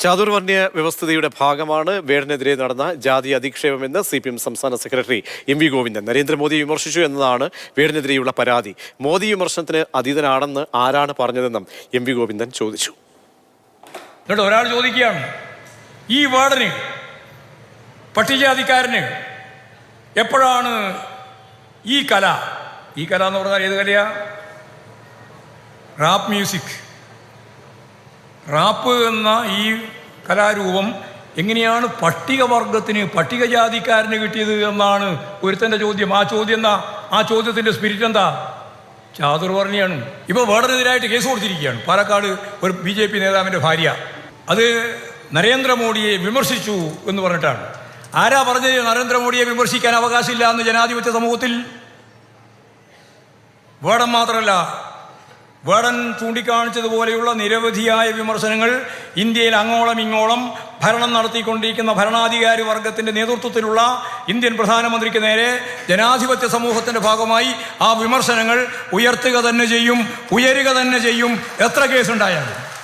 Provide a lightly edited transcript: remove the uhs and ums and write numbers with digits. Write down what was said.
ചാതുർവർണ്ണയ വ്യവസ്ഥിതിയുടെ ഭാഗമാണ് വേടനെതിരെ നടന്ന ജാതി അധിക്ഷേപമെന്ന് CPM സംസ്ഥാന സെക്രട്ടറി MV ഗോവിന്ദൻ. നരേന്ദ്രമോദി വിമർശിച്ചു എന്നതാണ് വേടനെതിരെയുള്ള പരാതി. മോദി വിമർശനത്തിന് അതീതനാണെന്ന് ആരാണ് പറഞ്ഞതെന്നും MV ഗോവിന്ദൻ ചോദിച്ചു. ഒരാൾ ചോദിക്കുകയാണ്, ഈ വേടന് പട്ടികജാതിക്കാരന് എപ്പോഴാണ് ഈ കല എന്ന് പറഞ്ഞാൽ ഏത് കലയാ? Rap music. റാപ്പ് എന്ന ഈ കലാരൂപം എങ്ങനെയാണ് പട്ടികവർഗത്തിന് പട്ടികജാതിക്കാരന് കിട്ടിയത് എന്നാണ് ഒരുത്തൻ്റെ ചോദ്യം. ആ ചോദ്യത്തിൻ്റെ സ്പിരിറ്റ് എന്താ? ചാതുർവർണ്ണയാണ്. ഇപ്പോൾ വേടനെതിരായിട്ട് കേസ് കൊടുത്തിരിക്കുകയാണ്. പാലക്കാട് ഒരു BJP നേതാവിൻ്റെ ഭാര്യ അത് നരേന്ദ്രമോദിയെ വിമർശിച്ചു എന്ന് പറഞ്ഞിട്ടാണ്. ആരാ പറഞ്ഞത് നരേന്ദ്രമോദിയെ വിമർശിക്കാൻ അവകാശമില്ല എന്ന് ജനാധിപത്യ സമൂഹത്തിൽ? വേടൻ മാത്രമല്ല, വേടൻ ചൂണ്ടിക്കാണിച്ചതുപോലെയുള്ള നിരവധിയായ വിമർശനങ്ങൾ ഇന്ത്യയിൽ അങ്ങോളം ഇങ്ങോളം ഭരണം നടത്തിക്കൊണ്ടിരിക്കുന്ന ഭരണാധികാരി വർഗത്തിൻ്റെ നേതൃത്വത്തിലുള്ള ഇന്ത്യൻ പ്രധാനമന്ത്രിക്ക് നേരെ ജനാധിപത്യ സമൂഹത്തിൻ്റെ ഭാഗമായി ആ വിമർശനങ്ങൾ ഉയരുക തന്നെ ചെയ്യും. എത്ര കേസുണ്ടായാലും.